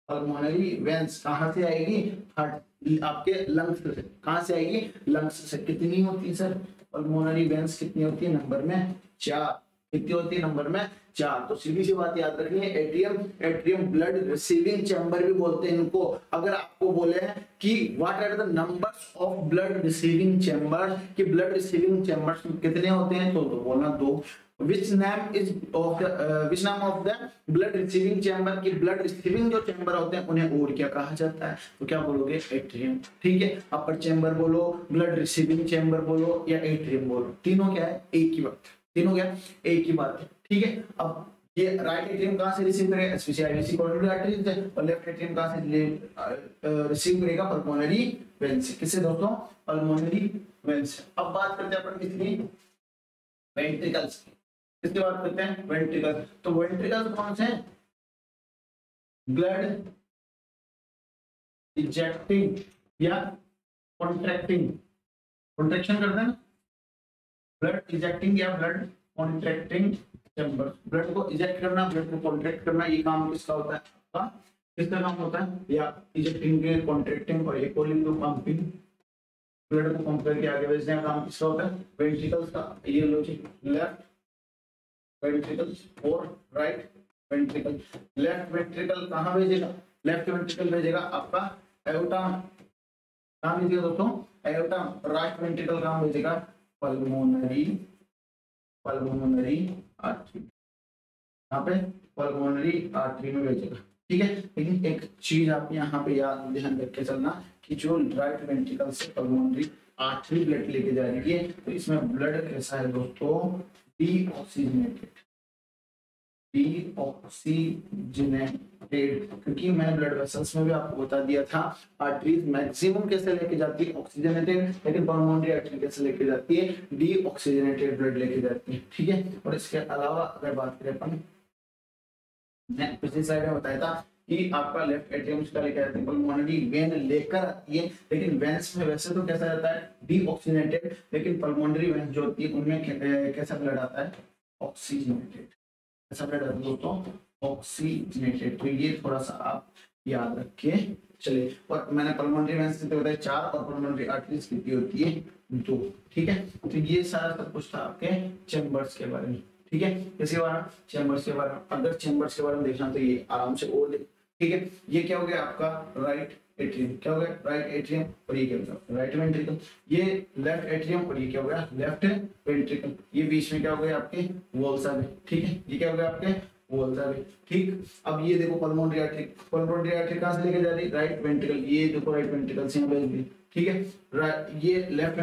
pulmonary veins कहां से आएगी हार्ट आपके लंग्स से, कहां से आएगी लंग्स से। कितनी होती है सर पल्मोनरी वेंस कितनी होती है नंबर में चार, कितनी होती है नंबर में चार। तो सीधी सी बात याद रखनी है atrium, atrium blood receiving chamber भी बोलते हैं इनको। अगर आपको बोले कि what are the numbers of blood receiving chamber, कि ब्लड रिसीविंग चैम्बर्स कितने होते हैं तो बोलना दो। which name is of the which name of the blood receiving chamber, की blood receiving जो चैम्बर होते हैं उन्हें और क्या कहा जाता है तो क्या बोलोगे एट्रियम, ठीक है। अपर चैम्बर बोलो, ब्लड रिसीविंग चैम्बर बोलो या एट्रियम बोलो, तीनों क्या है एक ही बात, तीनों क्या एक ही बात है, ठीक है। अब ये राइट एट्रियम कहां से रिसीव करेगा एसवीसी आईवीसी कोरोनरी आर्टरी से, और लेफ्ट एट्रियम कहां से रिसीव करेगा पल्मोनरी वेन से, किससे दोस्तों पल्मोनरी वेन से। अब बात करते हैं अपन किसकी वेंट्रिकल्स की, किसकी बात करते हैं वेंट्रिकल। तो वेंट्रिकल कौन से हैं ब्लड इजेक्टिंग या कॉन्ट्रैक्टिंग, कॉन्ट्रैक्शन करते हैं ब्लड इजेक्टिंग या ब्लड कॉन्ट्रैक्टिंग चैम्बर, ब्लड को इजेक्ट करना ब्लड को कॉन्ट्रैक्ट करना ये काम किसका होता है आपका, किसका काम होता है या इजेक्टिंग के कॉन्ट्रैक्टिंग और इक्वलिंग टू पंपिंग, ब्लड को पंप करके आगे भेजने का काम किसका होता है वेंट्रिकल्स का। ये लो जी लेफ्ट वेंट्रिकल और राइट वेंट्रिकल, लेफ्ट वेंट्रिकल कहां भेजेगा, लेफ्ट वेंट्रिकल भेजेगा आपका एओर्टा, कहां भेजेगा दोस्तों एओर्टा, राइट वेंट्रिकल कहां भेजेगा पल्मोनरी, पल्मोनरी आर्टरी, यहाँ पे पल्मोनरी आर्टरी में भेजेगा, ठीक है। लेकिन एक चीज आप यहाँ पे याद ध्यान रख के चलना कि जो राइट वेंट्रिकल से पल्मोनरी आर्टरी ब्लड लेके जा रही है तो इसमें ब्लड कैसा है दोस्तों, डीऑक्सीजनेटेड, डीऑक्सीजनेटेड, क्योंकि मैंने ब्लड वेसल्स में भी आपको बता दिया था आर्टरीज मैक्सिमम कैसे लेके जाती है, ऑक्सीजनेटेड, लेकिन पल्मोनरी आर्टरी कैसे लेके जाती है, डीऑक्सीजनेटेड ब्लड लेके जाती है, ठीक है। और इसके अलावा अगर बात करें अपन, मैं पिछली स्लाइड में बताया था कि आपका लेफ्ट एट्रियम का लेकर जाती है, पल्मोनरी वेन लेकर आती है, लेकिन वेन्स में वैसे तो कैसा रहता है, डीऑक्सीजनेटेड, लेकिन पल्मोनरी वेन्स जो होती है उनमें कैसा ब्लड आता है, ऑक्सीजनेटेड, कैसा ब्लड आता है दोस्तों, ऑक्सीजनेटेड। तो ये थोड़ा सा आप याद रख के चलिए। और मैंने पल्मोनरी वेन्स कितने बताया, 4, और पल्मोनरी आर्टरीज कितनी होती है, 2, ठीक है। तो ये सारा सब कुछ था आपके चैम्बर्स के बारे में, ठीक है। इसके बारे में चैम्बर्स के बारे में, अगर चैम्बर्स के बारे में देखना तो ये आराम से और देख, ठीक है। ये क्या हो गया आपका राइट एट्रियम, क्या हो गया राइट एट्रियम, और ये क्या हो गया राइट वेंट्रिकल, ये लेफ्ट एट्रियम, और ये क्या हो गया लेफ्ट वेंट्रिकल, ये बीच में क्या हो गया आपके वॉल्स आ गए, ठीक है। ये क्या हो गया आपके वॉल्स आ गए, ठीक। अब ये देखो पल्मोनरी आर्टरी, पल्मोनरी आर्टरी कहां से लेके जा रही है, राइट वेंट्रिकल, ये देखो राइट वेंट्रिकल से भेज दी, ठीक है। ये लेफ्ट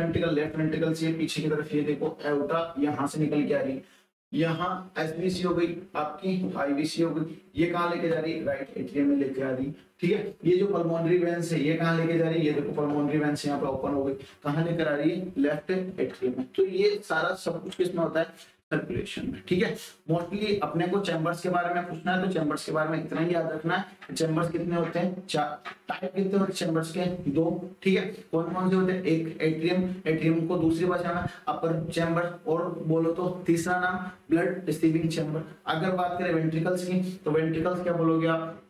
वेंट्रिकल से पीछे की तरफ ये देखो एओर्टा यहां से निकल के आ रही है, यहाँ एसबीसी हो गई आपकी, आईबीसी हो गई, ये कहाँ लेके जा रही है, राइट एट्रियम में लेके आ रही है, ठीक है। ये जो पल्मोनरी वेन्स है ये कहाँ लेके जा रही है, ये देखो पल्मोनरी वेन्स यहाँ पे ओपन हो गई, कहाँ लेकर आ रही है, लेफ्ट एट्रियम में। तो ये सारा सब कुछ किसमें होता है, सर्कुलेशन में, ठीक है। मोस्टली अपने को चैम्बर्स के बारे में पूछना है तो चैम्बर्स के बारे में इतना ही याद रखना है, चैम्बर्स कितने होते हैं, 4 टाइप कितने होते हैं चैम्बर्स के, 2, ठीक है। कौन कौन से होते हैं, एक एट्रियम, एट्रियम को दूसरी भाषा में अपर चैम्बर, और बोलो तो तीसरा नाम ब्लड रिसीविंग चैम्बर। अगर बात करें वेंट्रिकल्स की तो वेंट्रिकल्स क्या बोलोगे आप,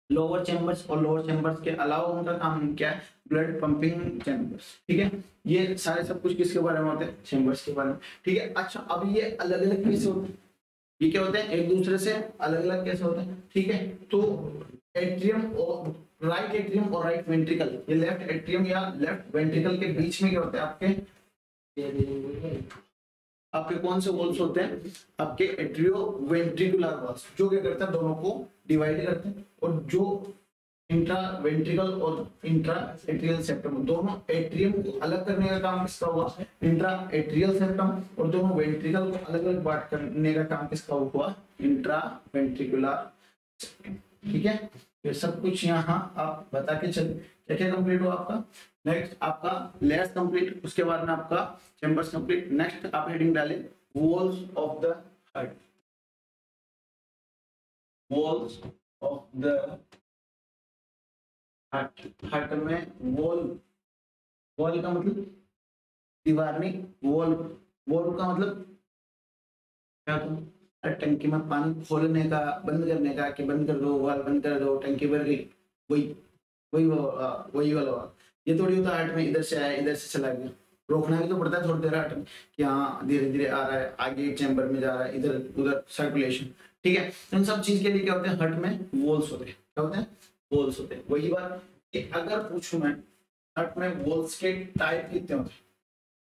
लोअर चैम्बर्स, और लोअर चैम्बर्स के अलावा उनका काम क्या है, ब्लड पंपिंग चैम्बर्स, ठीक है। ये सारे सब कुछ किसके बारे में होते हैं, चैम्बर्स के बारे में, ठीक है। अच्छा अब ये अलग अलग कैसे होते हैं, ये क्या होते हैं एक दूसरे से अलग अलग कैसे होते हैं, ठीक है। तो एट्रियम और राइट एट्रियम और राइट वेंट्रिकल, ये लेफ्ट एट्रियम या लेफ्ट वेंट्रिकल के बीच में क्या होते हैं आपके कौन से वॉल्स होते हैं, आपके एट्रियो वेंट्रिकुलर वॉल्स, जो क्या करते हैं दोनों को डिवाइड करते हैं, और जो इंट्रा वेंट्रिकल और इंट्रा एट्रियल सेप्टम, दोनों एट्रियम को अलग करने का काम किसका हुआ, इंट्रा एट्रियल सेप्टम, और दोनों वेंट्रिकल को अलग अलग बांट करने का काम किसका हुआ, इंट्रा वेंट्रिकुलर सेप्टम, ठीक है। ये सब कुछ यहाँ आप बता के चलिए, क्या क्या कंप्लीट हुआ आपका, नेक्स्ट आपका लेयर्स कंप्लीट, उसके बाद में आपका चैम्बर्स कंप्लीट। नेक्स्ट आप हेडिंग डाले walls of the heart, walls of the heart, heart में वॉल, वॉल का मतलब दीवार नहीं, वॉल, वॉल का मतलब क्या, तुम टंकी में पानी खोलने का बंद करने का, कि बंद कर दो वॉल बंद कर दो टंकी भर गई, वही वही वही वाला, ये थोड़ी होता है हार्ट में इधर से आया इधर से चला गया, रोकना भी तो पड़ता है थोड़ी देर हार्ट में कि हाँ धीरे धीरे आ रहा है, आगे चैम्बर में जा रहा है, इधर उधर सर्कुलेशन, ठीक है। इन सब चीज के लिए क्या होते हैं, हार्ट में वॉल्स होते हैं, क्या होते हैं, वॉल्स होते हैं। वही बात कि अगर पूछूं मैं हार्ट में वॉल्स के टाइप कितने होते हैं,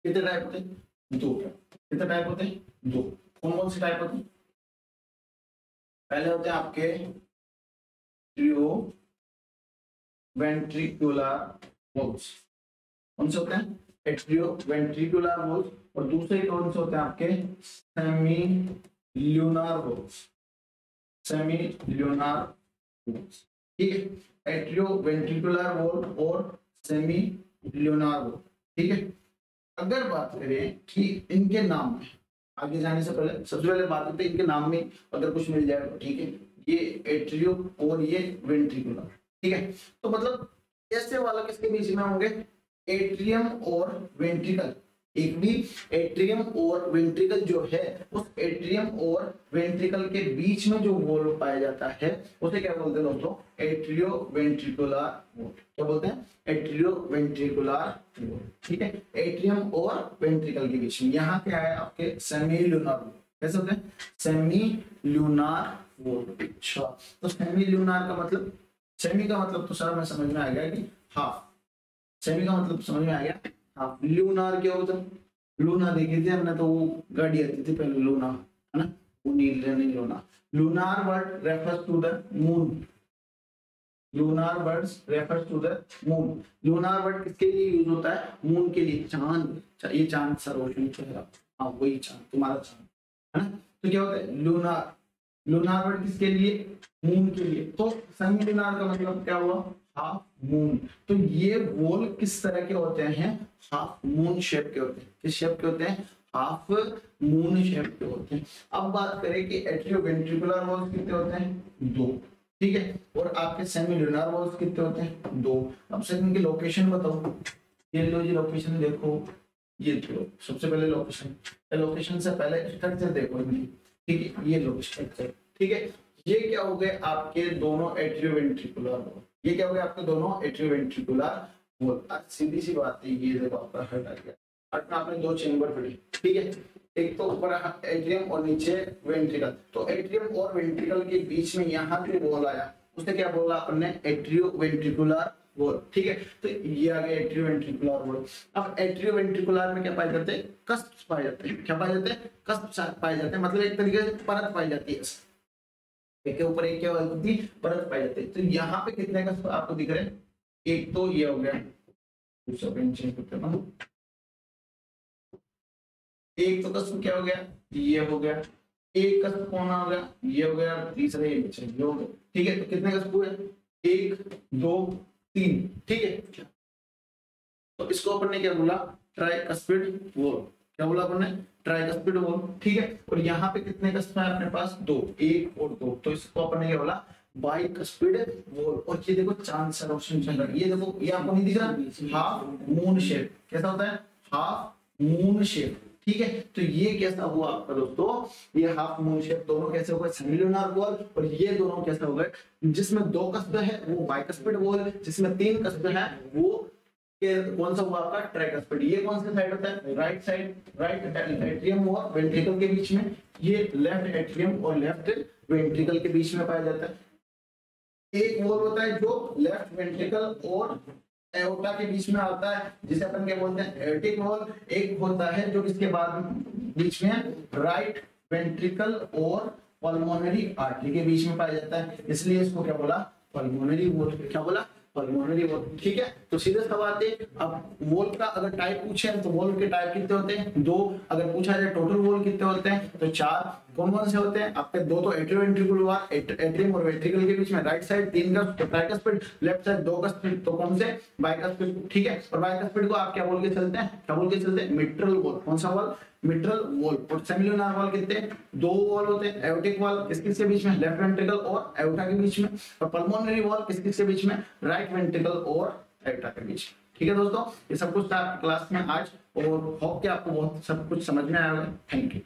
कितने टाइप होते हैं, 2, कितने टाइप होते हैं, 2। कौन कौन से टाइप होते हैं, पहले होते हैं आपके वेंट्रिकुलर वॉल्स, कौन से होते हैं, एट्रियोवेंट्रिकुलर वॉल्स, और दूसरे कौन से होते हैं आपके सेमी ल्यूनार वॉल्स, सेमी ल्यूनार वॉल्स, ठीक है। एट्रियोवेंट्रिकुलर वॉल और सेमी ल्यूनार वॉल, ठीक है। अगर बात करें कि इनके नाम में आगे जाने से पहले सबसे पहले बात करते हैं इनके नाम में अगर कुछ मिल जाए तो, ठीक है। ये एट्रियो और ये वेंट्रिकुलर, ठीक है। तो मतलब ऐसे वाला किसके बीच में होंगे, एट्रियम और वेंट्रिकल, एक भी एट्रियम और वेंट्रिकल जो है उस एट्रियम और वेंट्रिकल के बीच में जो वॉल पाया जाता है उसे क्या बोलते हैं दोस्तों, एट्रियो वेंट्रिकुलर वॉल, क्या बोलते हैं, एट्रियो वेंट्रिकुलर वॉल, ठीक है। एट्रियम और वेंट्रिकल के बीच में यहाँ क्या है आपके सेमी ल्यूनार वॉल, कैसे होते हैं, सेमी ल्यूनार वॉल। अच्छा तो सेमी ल्यूनार का मतलब, सेमी का मतलब तो सर मैं समझ में आ गया कि हाफ, सेमी का मतलब समझ में आ गया हाफ। ल्यूनार क्या होता है, लूना देखी थी हमने तो वो गाड़ी आती थी पहले लूना, है ना, वो नहीं Luna, lunar word refers to the moon, lunar words refers to the moon, lunar word किसके लिए यूज होता है, मून के लिए, चांद, ये चांद सा रोशनी चेहरा, हाँ वही चांद, तुम्हारा चांद है ना। तो क्या होता है लूनार, लूनार वर्ड किसके लिए, मून के लिए। तो सेमी लूनार का मतलब क्या हुआ, हाफ मून। तो ये वॉल किस तरह के होते हैं, हाफ मून शेप के होते हैं। किस शेप के होते हैं, हाफ मून शेप के होते हैं। अब बात करें कि एट्रियोवेंट्रिकुलर वॉल्स कितने होते हैं, 2, ठीक है। और आपके सेमी लूनार वॉल्स कितने होते हैं, 2। अब सर इनकी लोकेशन बताओ, ये लो जी लोकेशन देखो, ये देखो सबसे पहले लोकेशन, लोकेशन से पहले स्ट्रक्चर देखो इनकी, ठीक है। ये लो स्ट्रक्चर, ठीक है। ये क्या हो गए आपके दोनों एट्रियोवेंट्रिकुलर वॉल, ये क्या हो गए आपके दोनों एट्रियोवेंट्रिकुलर वॉल। अब सीधी सी बात है, ये देखो आपका हर्ट आ गया, हर्ट में आपने 2 चेंबर पड़े, ठीक है। एक तो ऊपर एट्रियम और नीचे वेंट्रिकल। तो एट्रियम और वेंट्रिकल के बीच में यहाँ जो वॉल आया उसने क्या बोला अपने, एट्रियोवेंट्रिकुलर वॉल, ठीक है। तो ये आ गया एट्रियोवेंट्रिकुलर वॉल। अब एट्रियोवेंट्रिकुलर में क्या पाए जाते हैं, कस्प पाए जाते हैं। क्या पाए जाते हैं, कस्प पाए जाते हैं, मतलब एक तरीके से परत पाई जाती है, एक के ऊपर एक क्या होती है, परत पाई जाती है। तो यहाँ पे कितने कस्प आपको दिख रहे हैं, एक तो ये हो गया, दूसरा पेन चेंज करते हैं, एक तो कस्प क्या हो गया, ये हो गया, एक कस्प कौन हो गया, ये हो गया, तीसरा ये बचा, ये हो गया, ठीक है। तो कितने कस्प हुए, 1 2 3, ठीक है। तो इसको अपन ने क्या बोला, ट्राइकस्पिड वॉल। क्या बोला अपन ने, ट्राइकस्पिड वॉल, ठीक है। और यहाँ पे कितने कस्प है अपने पास, 2, 1 और 2। तो इसको अपन ने क्या बोला, बाइकस्पिड वॉल। और ये देखो चांद सा रोशन चल रहा है, ये देखो, ये आपको नहीं दिख रहा, हाफ मून शेप। कैसा होता है, हाफ मून शेप, ठीक है। तो ये कैसा हुआ आपका दोस्तों, ये हाफ मून शेप दोनों कैसे हो गए, सेमी लूनार वॉल। और ये दोनों कैसे हो गए, जिसमें 2 कस्प है वो बाइकस्पिड वॉल, जिसमें 3 कस्प है वो कौन सा हुआ आपका, ट्राइकस्पिड। ये कौन सा साइड होता है, राइट साइड, राइट एट्रियम और वेंट्रिकल के बीच में, ये लेफ्ट एट्रियम और लेफ्ट वेंट्रिकल के बीच में पाया जाता है। एक वॉल होता है जो लेफ्ट वेंट्रिकल और एओर्टा के बीच में आता है, जिसे अपन क्या बोलते हैं, एओर्टिक वॉल। एक होता है जो किसके बाद बीच में, राइट वेंट्रिकल और पल्मोनरी आर्टरी के बीच में पाया जाता है, इसलिए इसको क्या बोला, पल्मोनरी वॉल। क्या बोला, पल्मोनरी वॉल, ठीक है। तो सीधे सवाल है, अब वॉल का अगर टाइप पूछे तो वॉल के टाइप कितने होते हैं, 2। अगर पूछा जाए टोटल वॉल कितने होते हैं, तो 4। कौन कौन से होते हैं आपके, 2 तो एट्रियोवेंट्रिकुलर, एट्रियम और वेंट्रिकल के बीच में, राइट साइड 3 का ट्राइकस्पिड, लेफ्ट साइड 2 का स्पिड, तो कौन से, बाइकस्पिड, ठीक है। और बाइकस्पिड को आप क्या बोल के चलते हैं, क्या बोल के चलते हैं, मिट्रल वॉल। कौन सा वॉल, मिट्रल वॉल। और सेमी लूनार वॉल कितने, 2 वॉल होते हैं, एओर्टिक वॉल किस-किस के बीच में, लेफ्ट वेंट्रिकल और एओर्टा के बीच में। और पल्मोनरी वॉल किस-किस के बीच में, राइट वेंट्रिकल और एओर्टा के बीच में, ठीक है दोस्तों। ये सब कुछ था क्लास में आज, और होप कि आपको बहुत सब कुछ समझ में आया होगा। Thank you.